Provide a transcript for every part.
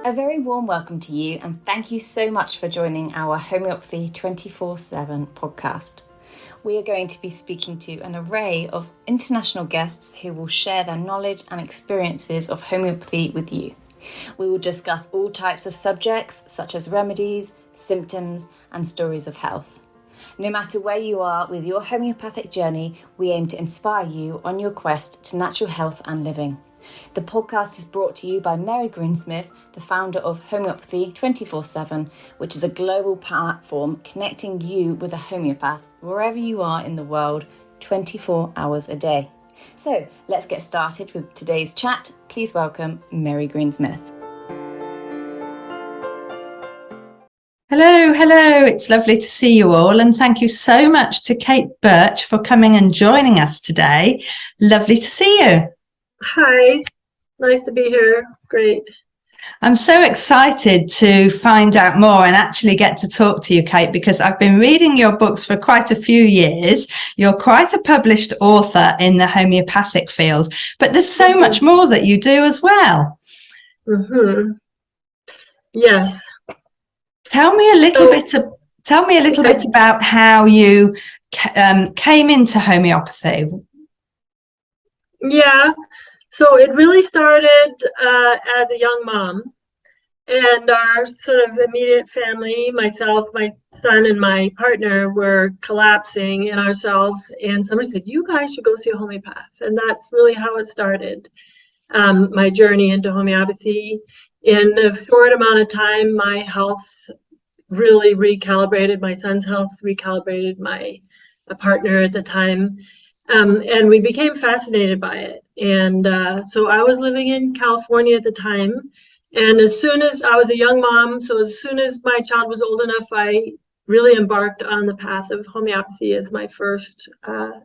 A very warm welcome to you, and thank you so much for joining our Homeopathy 24/7 podcast. We are going to be speaking to an array of international guests who will share their knowledge and experiences of homeopathy with you. We will discuss all types of subjects such as remedies, symptoms, and stories of health. No matter where you are with your homeopathic journey, we aim to inspire you on your quest to natural health and living. The podcast is brought to you by Mary Greensmith, the founder of Homeopathy 24/7, which is a global platform connecting you with a homeopath wherever you are in the world, 24 hours a day. So let's get started with today's chat. Please welcome Mary Greensmith. Hello. It's lovely to see you all, and thank you so much to Kate Birch for coming and joining us today. Lovely to see you. Hi, nice to be here. Great. I'm so excited to find out more and actually get to talk to you, Kate, because I've been reading your books for quite a few years. You're quite a published author in the homeopathic field, but there's so much more that you do as well. Yes. Tell me a little bit about how you came into homeopathy. Yeah. So it really started as a young mom, and our sort of immediate family, myself, my son, and my partner, were collapsing in ourselves. And somebody said, "You guys should go see a homeopath." And that's really how it started, my journey into homeopathy. In a short amount of time, my health really recalibrated, my son's health recalibrated, my partner at the time. And we became fascinated by it. And so I was living in California at the time. And as soon as I was a young mom, so as soon as my child was old enough, I really embarked on the path of homeopathy as my first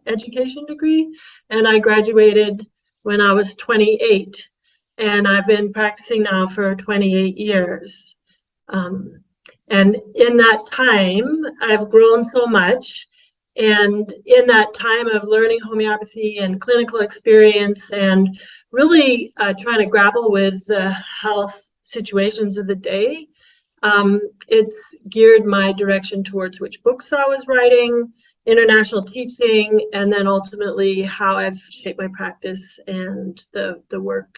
education degree. And I graduated when I was 28. And I've been practicing now for 28 years. And in that time, I've grown so much. And in that time of learning homeopathy and clinical experience and really trying to grapple with the health situations of the day, it's geared my direction towards which books I was writing, international teaching, and then ultimately how I've shaped my practice and the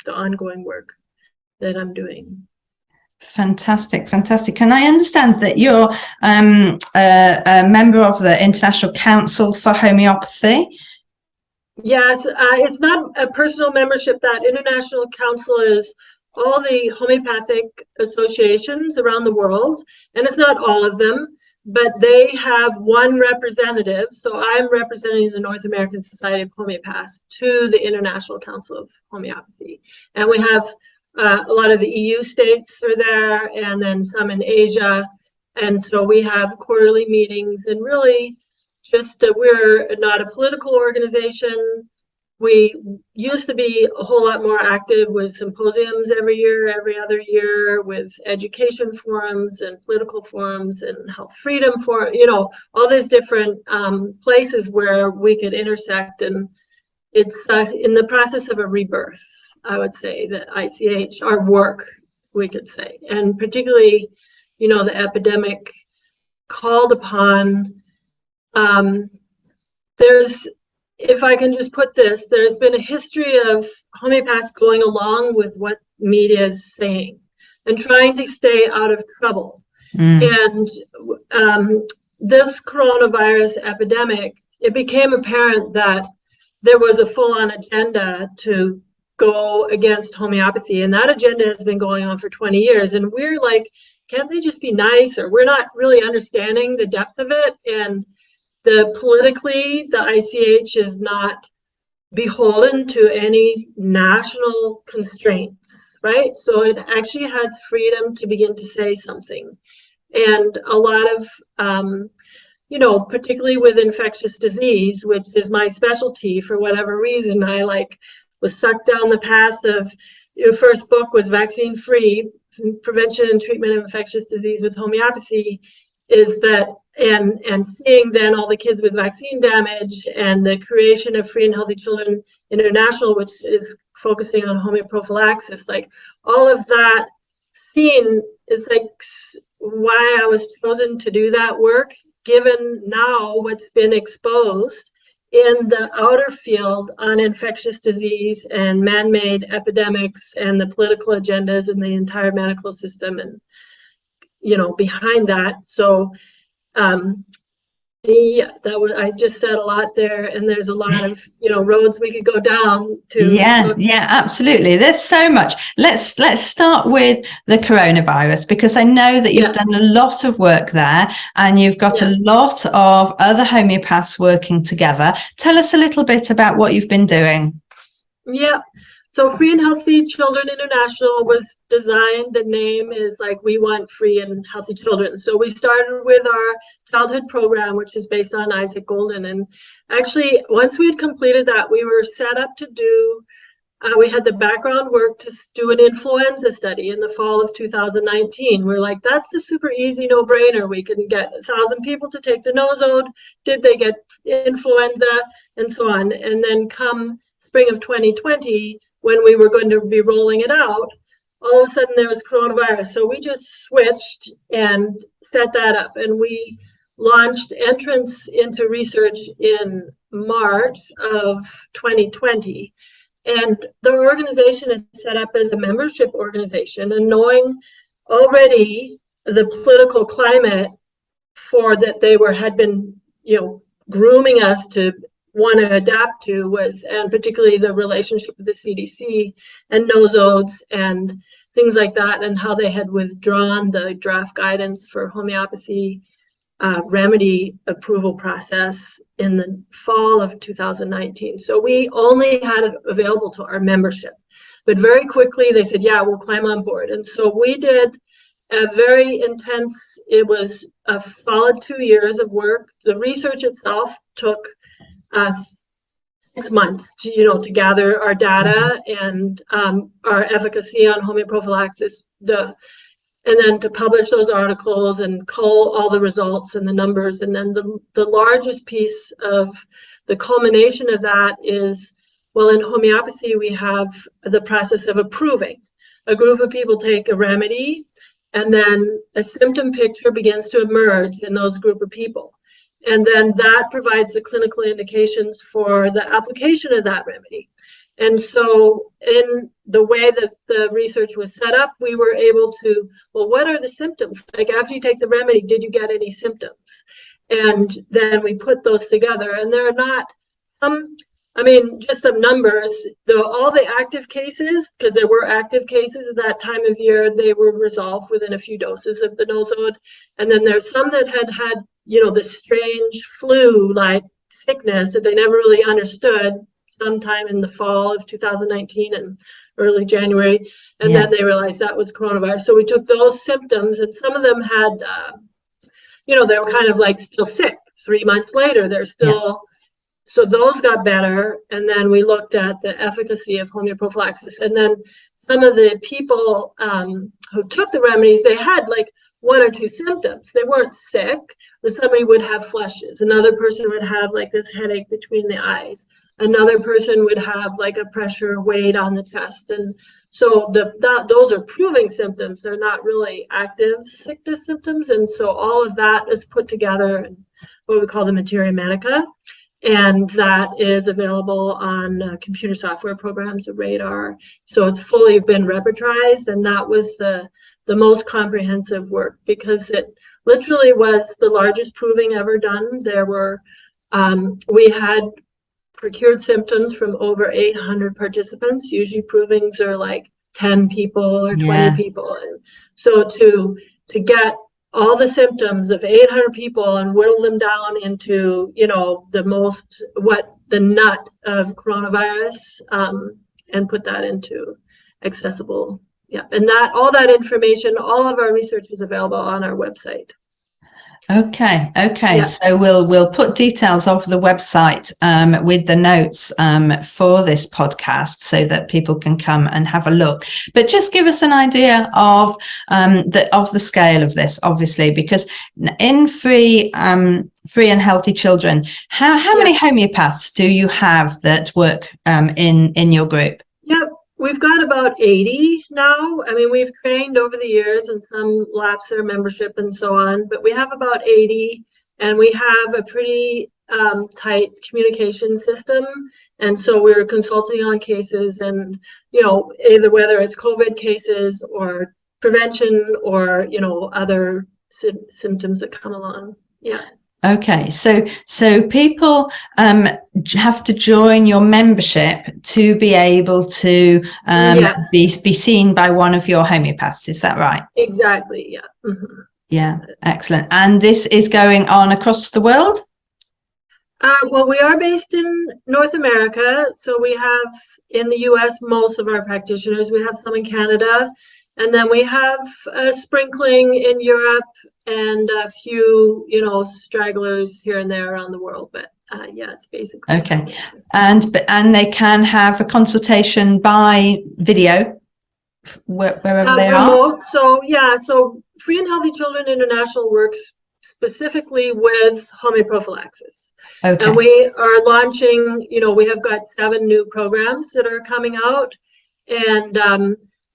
ongoing work that I'm doing. Fantastic. And I understand that you're a member of the International Council for Homeopathy. Yes, it's not a personal membership. That International Council is all the homeopathic associations around the world, and it's not all of them, but they have one representative. So I'm representing the North American Society of Homeopaths to the International Council of Homeopathy, and we have a lot of the EU states are there, and then some in Asia. And so we have quarterly meetings, and really just we're not a political organization. We used to be a whole lot more active with symposiums every year, every other year, with education forums and political forums and health freedom for, all these different places where we could intersect. And it's in the process of a rebirth, I would say, that ICH, our work, we could say, and particularly, the epidemic called upon, if I can just put this, there's been a history of homeopaths going along with what media is saying and trying to stay out of trouble. And this coronavirus epidemic, it became apparent that there was a full-on agenda to go against homeopathy, and that agenda has been going on for 20 years. And we're like, can't they just be nice? Or we're not really understanding the depth of it. And politically, the ICH is not beholden to any national constraints, right? So it actually has freedom to begin to say something. And a lot of particularly with infectious disease, which is my specialty for whatever reason, I was sucked down the path of, your first book was Vaccine Free, Prevention and Treatment of Infectious Disease with Homeopathy, is that, and seeing then all the kids with vaccine damage and the creation of Free and Healthy Children International, which is focusing on homeoprophylaxis, all of that seen is like why I was chosen to do that work, given now what's been exposed in the outer field on infectious disease and man-made epidemics and the political agendas in the entire medical system and, behind that. So, I just said a lot there, and there's a lot of, roads we could go down to. Yeah, absolutely. There's so much. Let's start with the coronavirus, because I know that you've done a lot of work there, and you've got a lot of other homeopaths working together. Tell us a little bit about what you've been doing. Yeah. So Free and Healthy Children International was designed, the name is like, we want free and healthy children. So we started with our childhood program, which is based on Isaac Golden. And actually, once we had completed that, we were set up to do, we had the background work to do an influenza study in the fall of 2019. We're like, that's the super easy no-brainer. We can get 1,000 people to take the nosode. Did they get influenza? And so on. And then come spring of 2020, when we were going to be rolling it out, all of a sudden there was coronavirus. So we just switched and set that up. And we launched entrance into research in March of 2020. And the organization is set up as a membership organization. And knowing already the political climate for that they had been, grooming us to want to adapt to was, and particularly the relationship with the CDC and nosodes and things like that, and how they had withdrawn the draft guidance for homeopathy remedy approval process in the fall of 2019. So we only had it available to our membership, but very quickly they said, yeah, we'll climb on board. And so we did a very intense, it was a solid 2 years of work. The research itself took 6 months to gather our data and our efficacy on homeoprophylaxis, and then to publish those articles and cull all the results and the numbers. And then the largest piece of the culmination of that is, well, in homeopathy, we have the process of approving. A group of people take a remedy, and then a symptom picture begins to emerge in those group of people. And then that provides the clinical indications for the application of that remedy. And so in the way that the research was set up, we were able to, well, what are the symptoms? Like after you take the remedy, did you get any symptoms? And then we put those together, and there are not just some numbers, all the active cases, because there were active cases at that time of year, they were resolved within a few doses of the nosode. And then there's some that had this strange flu-like sickness that they never really understood sometime in the fall of 2019 and early January. And then they realized that was coronavirus. So we took those symptoms, and some of them had, they were kind of like still sick. 3 months later, they're still, so those got better. And then we looked at the efficacy of homeoprophylaxis. And then some of the people who took the remedies, they had like 1 or 2 symptoms. They weren't sick, but somebody would have flushes. Another person would have like this headache between the eyes. Another person would have like a pressure weight on the chest. And so those are proving symptoms. They're not really active sickness symptoms. And so all of that is put together in what we call the materia medica. And that is available on computer software programs, the Radar. So it's fully been repertorized, and that was the most comprehensive work, because it literally was the largest proving ever done. There were, we had procured symptoms from over 800 participants. Usually provings are like 10 people or 20 people. And so to get all the symptoms of 800 people and whittle them down into, the nut of coronavirus, and put that into accessible. Yeah, and all that information, all of our research is available on our website. Okay. So we'll put details of the website with the notes for this podcast, so that people can come and have a look. But just give us an idea of the scale of this, obviously, because in Free and Healthy Children, how many homeopaths do you have that work in your group? Yeah, we've got about 80 now. I mean, we've trained over the years and some lapse their membership and so on, but we have about 80, and we have a pretty tight communication system. And so we're consulting on cases, and, you know, either whether it's COVID cases or prevention or, you know, other symptoms that come along. Yeah. Okay, so people have to join your membership to be able to Yes. be seen by one of your homeopaths. Is that right? Exactly. Yeah. Mm-hmm. Yeah, excellent. And this is going on across the world? Well, we are based in North America, so we have in the US most of our practitioners. We have some in Canada, and then we have a sprinkling in Europe and a few, you know, stragglers here and there around the world. But yeah, it's basically okay. And they can have a consultation by video wherever they remote. are. So yeah, so Free and Healthy Children International works specifically with homeoprophylaxis. Okay. And we are launching, you know, we have got 7 new programs that are coming out. And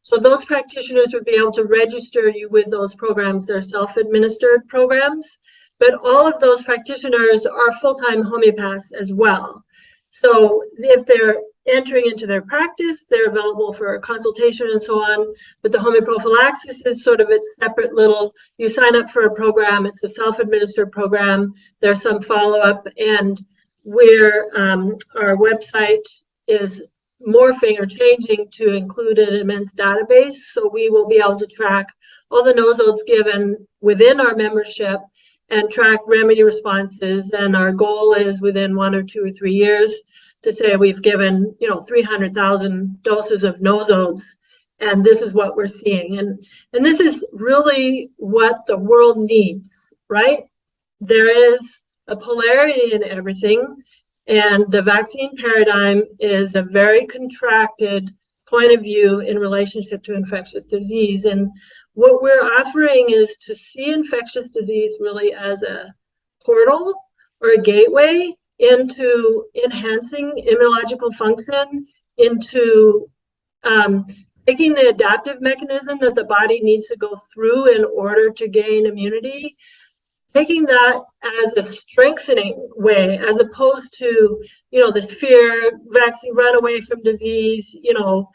so those practitioners would be able to register you with those programs. They're self-administered programs, but all of those practitioners are full-time homeopaths as well. So if they're entering into their practice, they're available for consultation and so on. But the homeoprophylaxis is sort of its separate little, you sign up for a program, it's a self-administered program, there's some follow-up, and our website is morphing or changing to include an immense database. So we will be able to track all the nosodes given within our membership and track remedy responses. And our goal is within 1 or 2 or 3 years to say we've given, you know, 300,000 doses of nosodes, and this is what we're seeing. And this is really what the world needs, right? There is a polarity in everything, and the vaccine paradigm is a very contracted point of view in relationship to infectious disease. And what we're offering is to see infectious disease really as a portal or a gateway into enhancing immunological function, into taking the adaptive mechanism that the body needs to go through in order to gain immunity, taking that as a strengthening way, as opposed to, you know, this fear, vaccine, run away from disease, you know,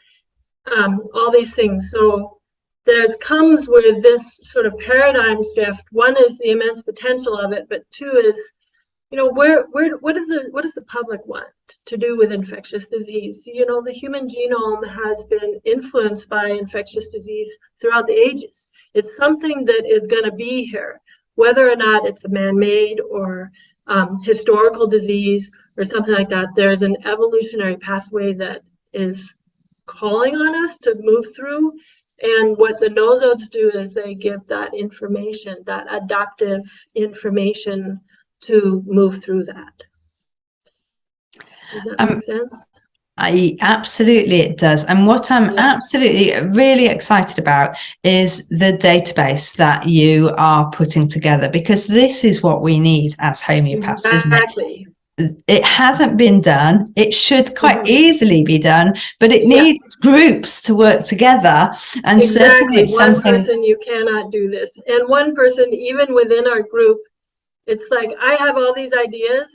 all these things. So there's comes with this sort of paradigm shift. One is the immense potential of it, but 2 is, you know, what does the public want to do with infectious disease? You know, the human genome has been influenced by infectious disease throughout the ages. It's something that is going to be here, whether or not it's a man-made or historical disease or something like that. There's an evolutionary pathway that is calling on us to move through. And what the nosodes do is they give that information, that adaptive information, to move through that. Does that make sense? Absolutely, it does. And what I'm absolutely really excited about is the database that you are putting together, because this is what we need as homeopaths, exactly. Isn't it? It hasn't been done. It should quite easily be done, but it needs groups to work together. And certainly it's one something. person, you cannot do this. And one person, even within our group, it's like, I have all these ideas.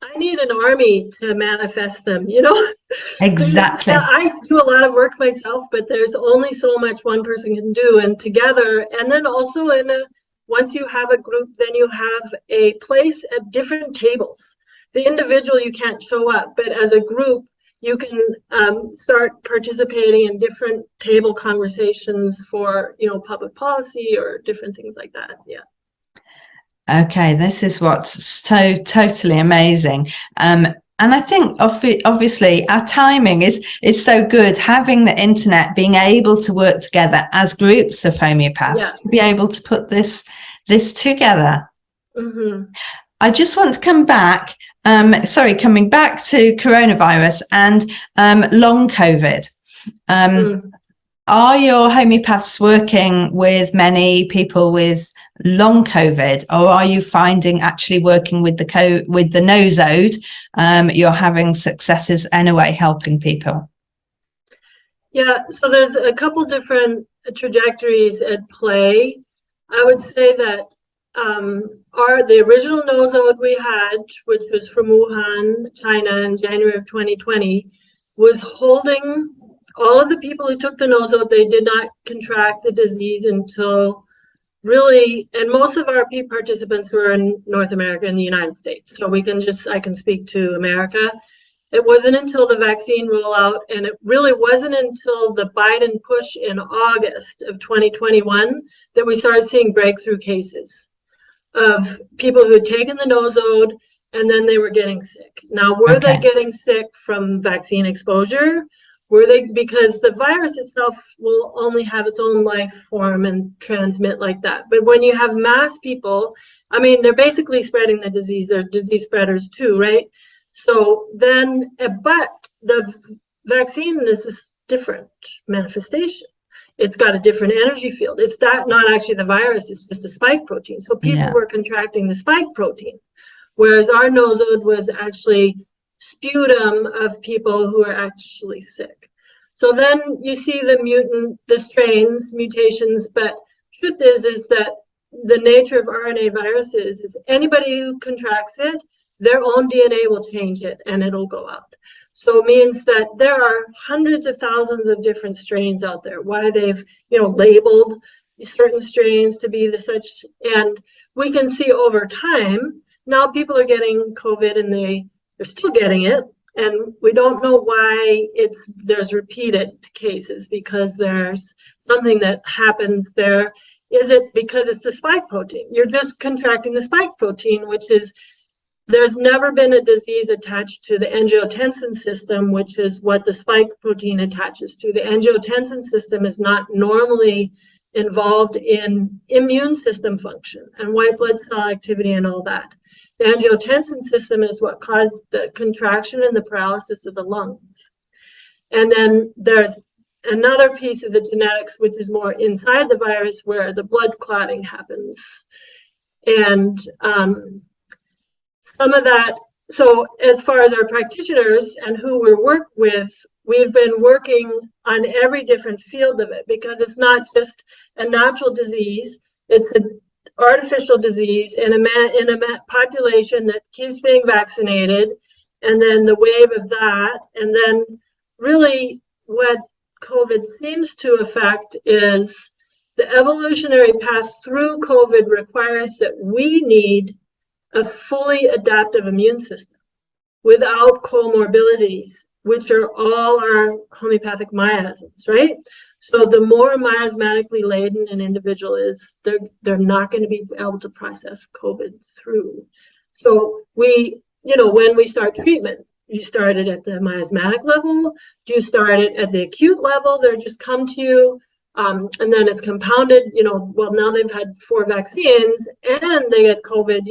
I need an army to manifest them, you know? Exactly. I do a lot of work myself, but there's only so much one person can do. And together, and then also once you have a group, then you have a place at different tables. The individual, you can't show up, but as a group, you can start participating in different table conversations for, you know, public policy or different things like that. Yeah. Okay, this is what's so totally amazing. And I think obviously our timing is so good, having the internet, being able to work together as groups of homeopaths to be able to put this together. I just want to come back, coming back to coronavirus and long COVID. Are your homeopaths working with many people with long COVID, or are you finding actually working with the nosode, you're having successes anyway helping people? Yeah, so there's a couple different trajectories at play. I would say that the original nosode we had, which was from Wuhan, China, in January of 2020, was holding all of the people who took the nosode. They did not contract the disease until really, and most of our peak participants were in North America and the United States. So I can speak to America. It wasn't until the vaccine rollout, and it really wasn't until the Biden push in August of 2021 that we started seeing breakthrough cases of people who had taken the nosode and then they were getting sick. Now, were they getting sick from vaccine exposure? Were they, because the virus itself will only have its own life form and transmit like that. But when you have mass people, I mean, they're basically spreading the disease. They're disease spreaders too, right? So then, but the vaccine is a different manifestation. It's got a different energy field. It's not actually the virus, it's just a spike protein. So people were contracting the spike protein, whereas our nosode was actually sputum of people who are actually sick. So then you see the strains, mutations, but truth is that the nature of RNA viruses is anybody who contracts it, their own DNA will change it and it'll go out. So it means that there are hundreds of thousands of different strains out there. Why they've, labeled certain strains to be the such, and we can see over time, now people are getting COVID and they're still getting it. And we don't know why there's repeated cases, because there's something that happens there. Is it because it's the spike protein? You're just contracting the spike protein, which is, there's never been a disease attached to the angiotensin system, which is what the spike protein attaches to. The angiotensin system is not normally involved in immune system function and white blood cell activity and all that. The angiotensin system is what caused the contraction and the paralysis of the lungs. And then there's another piece of the genetics, which is more inside the virus, where the blood clotting happens. And some of that, so as far as our practitioners and who we work with, we've been working on every different field of it, because it's not just a natural disease, it's an artificial disease in a population that keeps being vaccinated, and then the wave of that. And then really what COVID seems to affect is the evolutionary path through COVID requires that we need a fully adaptive immune system without comorbidities, which are all our homeopathic miasms, right? So the more miasmatically laden an individual is, they're not going to be able to process COVID through. So when we start treatment, you start it at the miasmatic level, do you start it at the acute level? They're just come to you. And then it's compounded, well, now they've had 4 vaccines and they get COVID,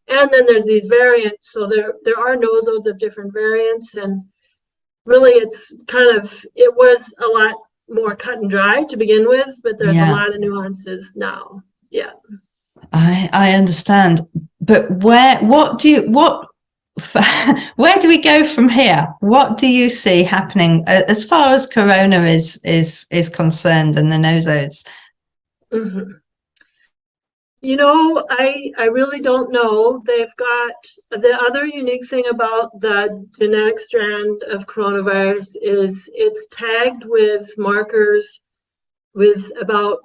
and then there's these variants. So there are nosodes of different variants, and really it was a lot more cut and dry to begin with, but there's a lot of nuances now. Yeah. I understand. But where do we go from here? What do you see happening as far as corona is concerned and the nosodes? Mm-hmm. I really don't know. They've got the other unique thing about the genetic strand of coronavirus is it's tagged with markers with about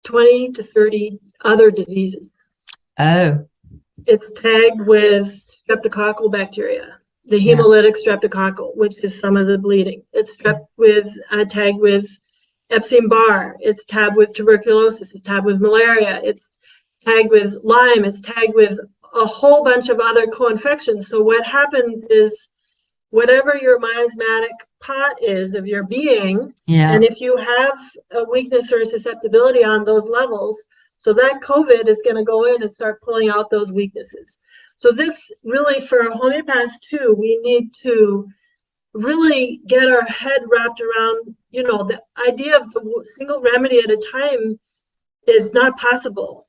20 to 30 other diseases. Oh. It's tagged with streptococcal bacteria, the hemolytic streptococcal, which is some of the bleeding. It's tagged with Epstein-Barr. It's tagged with tuberculosis. It's tagged with malaria. It's tagged with Lyme. It's tagged with a whole bunch of other co-infections. So what happens is, whatever your miasmatic pot is of your being, and if you have a weakness or a susceptibility on those levels, so that COVID is going to go in and start pulling out those weaknesses. So this really, for homeopaths too, we need to really get our head wrapped around, the idea of the single remedy at a time is not possible,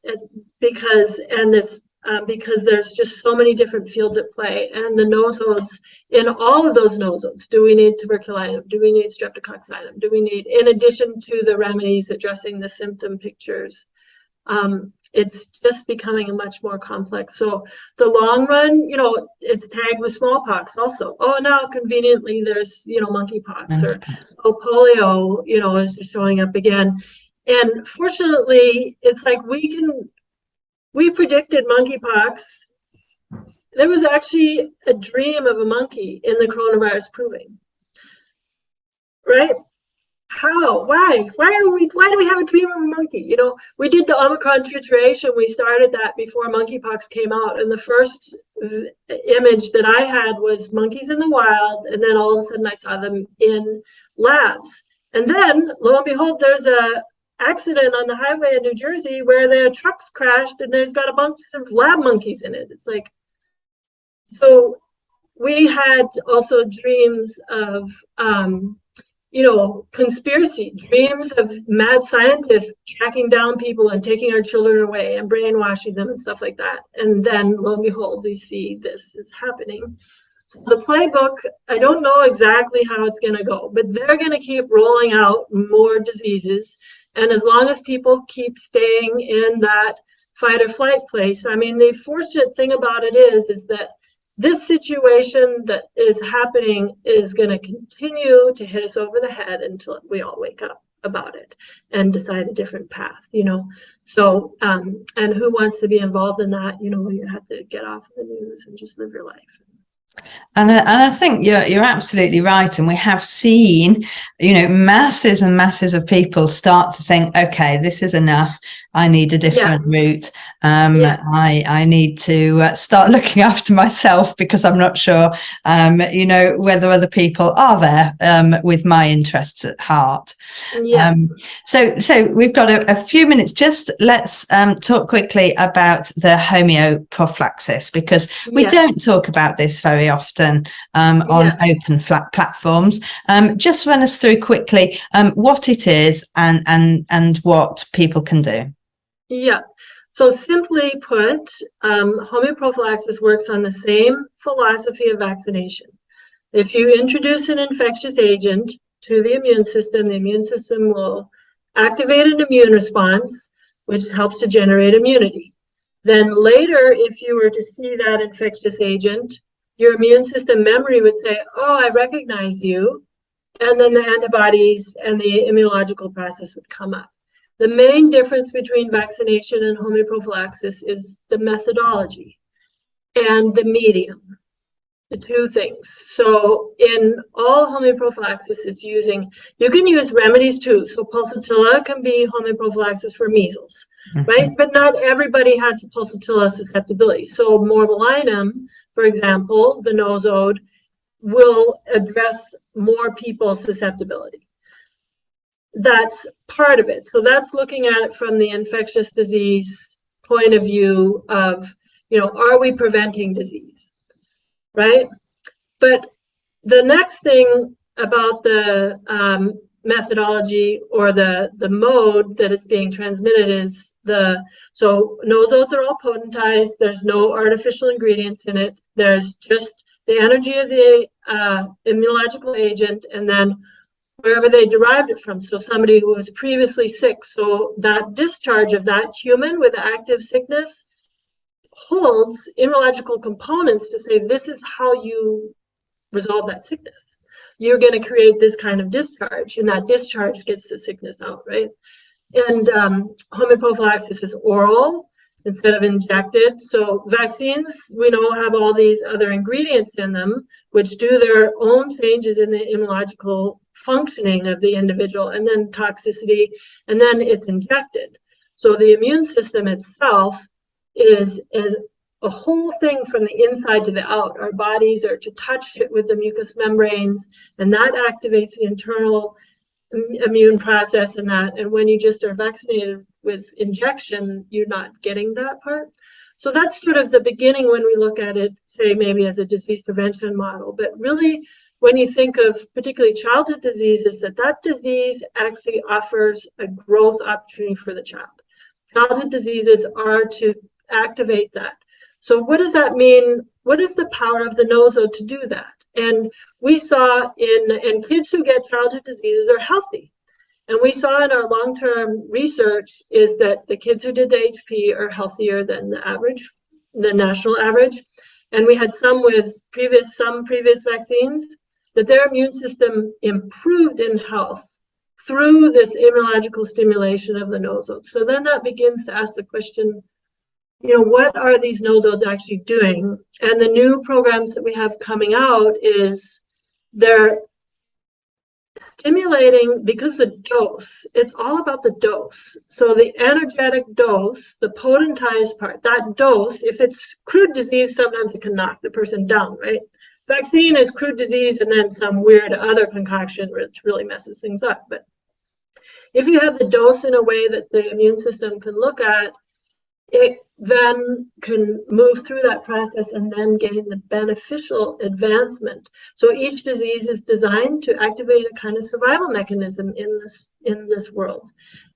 because, and this because there's just so many different fields at play. And the nosodes, in all of those nosodes, do we need tuberculinum? Do we need streptococcinum? Do we need, in addition to the remedies addressing the symptom pictures? It's just becoming much more complex. So the long run, it's tagged with smallpox also. Oh, now conveniently there's, monkeypox, or polio, is just showing up again. And fortunately, it's like we predicted monkeypox. There was actually a dream of a monkey in the coronavirus proving, right? How? Why do we have a dream of a monkey? We did the Omicron titration. We started that before monkeypox came out. And the first image that I had was monkeys in the wild. And then all of a sudden I saw them in labs. And then lo and behold, there's a accident on the highway in New Jersey where their trucks crashed and there's got a bunch of lab monkeys in it. It's like, so we had also dreams of, conspiracy, dreams of mad scientists tracking down people and taking our children away and brainwashing them and stuff like that. And then lo and behold, we see this is happening. So the playbook, I don't know exactly how it's going to go, but they're going to keep rolling out more diseases. And as long as people keep staying in that fight or flight place, I mean, the fortunate thing about it is that this situation that is happening is going to continue to hit us over the head until we all wake up about it and decide a different path, So, and who wants to be involved in that? You have to get off the news and just live your life. And I think you're absolutely right. And we have seen, masses and masses of people start to think, okay, this is enough. I need a different route. I need to start looking after myself because I'm not sure, whether other people are there with my interests at heart. Yeah. So we've got a few minutes. Just let's talk quickly about the homeoprophylaxis, because we don't talk about this very often on open flat platforms. Just run us through quickly what it is and what people can do. Yeah. So simply put, homeoprophylaxis works on the same philosophy of vaccination. If you introduce an infectious agent to the immune system will activate an immune response, which helps to generate immunity. Then later, if you were to see that infectious agent, your immune system memory would say, oh, I recognize you. And then the antibodies and the immunological process would come up. The main difference between vaccination and homeoprophylaxis is the methodology and the medium, the two things. So in all homeoprophylaxis is you can use remedies too. So pulsatilla can be homeoprophylaxis for measles, right? But not everybody has a pulsatilla susceptibility. So morbillinum, for example, the nosode, will address more people's susceptibility. That's part of it. So that's looking at it from the infectious disease point of view of, are we preventing disease, right? But the next thing about the methodology or the mode that is being transmitted is so nosodes are all potentized. There's no artificial ingredients in it. There's just the energy of the immunological agent, and then wherever they derived it from. So somebody who was previously sick, so that discharge of that human with active sickness holds immunological components to say, this is how you resolve that sickness. You're going to create this kind of discharge, and that discharge gets the sickness out, right? And homeoprophylaxis is oral instead of injected. So vaccines, we know, have all these other ingredients in them, which do their own changes in the immunological functioning of the individual, and then toxicity, and then it's injected. So the immune system itself is a whole thing from the inside to the out. Our bodies are to touch it with the mucous membranes, and that activates the internal immune process and that. And when you just are vaccinated with injection, you're not getting that part. So that's sort of the beginning when we look at it, say maybe as a disease prevention model. But really, when you think of particularly childhood diseases, that disease actually offers a growth opportunity for the child. Childhood diseases are to activate that. So what does that mean? What is the power of the nosode to do that? And we saw in kids who get childhood diseases are healthy. And we saw in our long-term research is that the kids who did the HP are healthier than the average, the national average. And we had some with some previous vaccines, that their immune system improved in health through this immunological stimulation of the nosodes. So then that begins to ask the question, what are these nosodes actually doing? And the new programs that we have coming out is they're stimulating, because the dose, it's all about the dose. So the energetic dose, the potentized part, that dose, if it's crude disease, sometimes it can knock the person down, right? Vaccine is crude disease and then some weird other concoction which really messes things up. But if you have the dose in a way that the immune system can look at, it then can move through that process and then gain the beneficial advancement. So each disease is designed to activate a kind of survival mechanism in this world.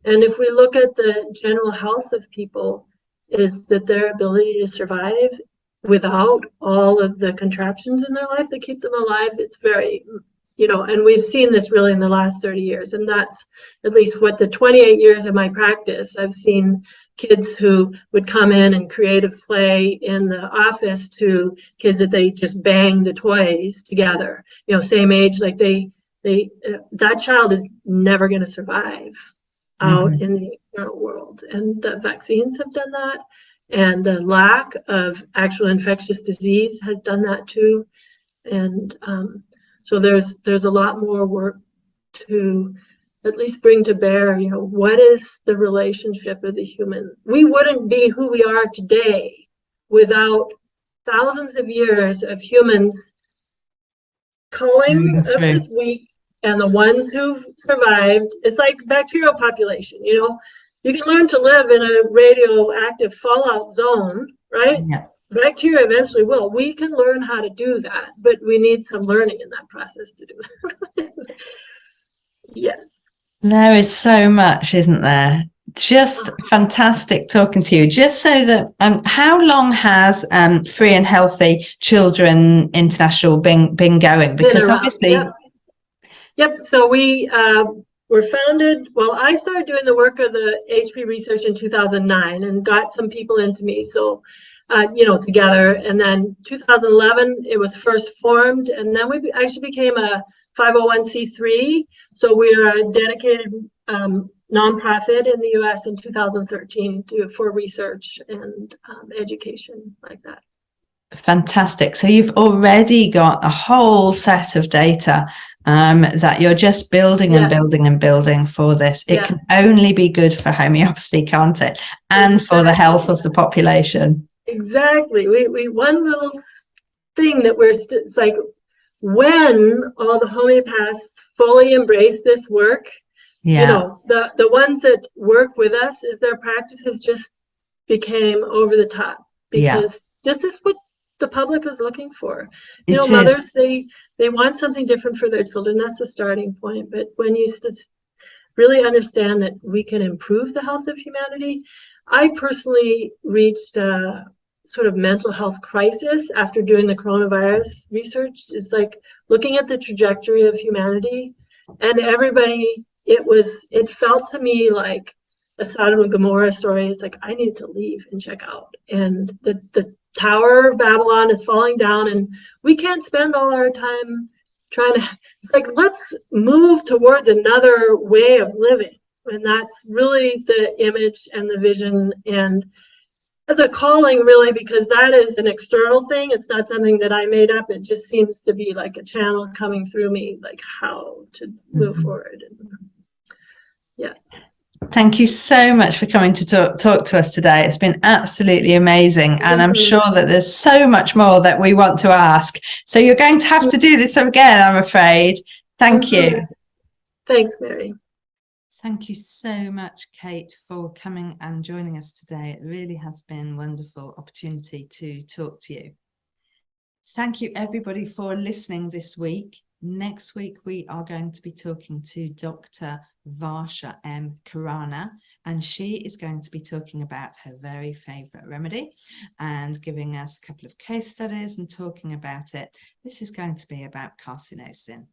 And if we look at the general health of people, is that their ability to survive without all of the contraptions in their life that keep them alive, it's very, and we've seen this really in the last 30 years. And that's at least what the 28 years of my practice, I've seen kids who would come in and creative play in the office to kids that they just bang the toys together, same age, like that child is never going to survive out in the external world. And the vaccines have done that. And the lack of actual infectious disease has done that too. And so there's a lot more work to at least bring to bear, what is the relationship of the human? We wouldn't be who we are today without thousands of years of humans culling of this weak, and the ones who've survived. It's like bacterial population, you can learn to live in a radioactive fallout zone, right? Yeah. Bacteria eventually will. We can learn how to do that, but we need some learning in that process to do that. Yes. There is so much, isn't there? Just fantastic talking to you. Just so that, how long has Free and Healthy Children International been going? Because obviously, Yep. So we were founded. Well, I started doing the work of the HP research in 2009 and got some people into me. So, together. And then 2011, it was first formed, and then we actually became a 501c3. So we're a dedicated nonprofit in the US in 2013 for research and education like that. Fantastic. So you've already got a whole set of data that you're just building and building and building for this. It can only be good for homeopathy, can't it? And for the health of the population. Exactly. We one little thing that it's like, when all the homeopaths fully embrace this work, the ones that work with us, is their practices just became over the top, because this is what the public is looking for. Mothers, they want something different for their children. That's the starting point. But when you really understand that we can improve the health of humanity, I personally reached a sort of mental health crisis after doing the coronavirus research. It's like looking at the trajectory of humanity, and everybody, it felt to me like a Sodom and Gomorrah story. It's like, I needed to leave and check out. And the Tower of Babylon is falling down, and we can't spend all our time trying to, it's like, let's move towards another way of living. And that's really the image and the vision and the calling, really, because that is an external thing. It's not something that I made up. It just seems to be like a channel coming through me, like how to move forward. Yeah. Thank you so much for coming to talk to us today. It's been absolutely amazing. And I'm sure that there's so much more that we want to ask. So you're going to have to do this again, I'm afraid. Thank you. Thanks, Mary. Thank you so much, Kate, for coming and joining us today. It really has been a wonderful opportunity to talk to you. Thank you, everybody, for listening this week. Next week, we are going to be talking to Dr. Varsha M. Karana, and she is going to be talking about her very favourite remedy and giving us a couple of case studies and talking about it. This is going to be about carcinosin.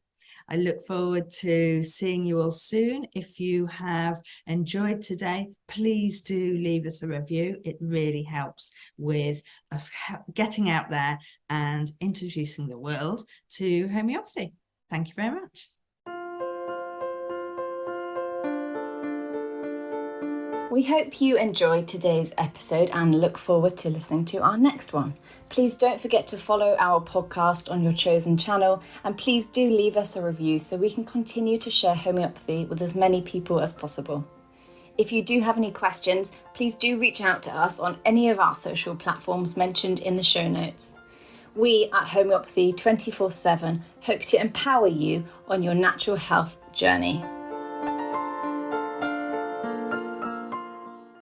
I look forward to seeing you all soon. If you have enjoyed today, please do leave us a review. It really helps with us getting out there and introducing the world to homeopathy. Thank you very much. We hope you enjoyed today's episode and look forward to listening to our next one. Please don't forget to follow our podcast on your chosen channel, and please do leave us a review so we can continue to share homeopathy with as many people as possible. If you do have any questions, please do reach out to us on any of our social platforms mentioned in the show notes. We at Homeopathy 24/7 hope to empower you on your natural health journey.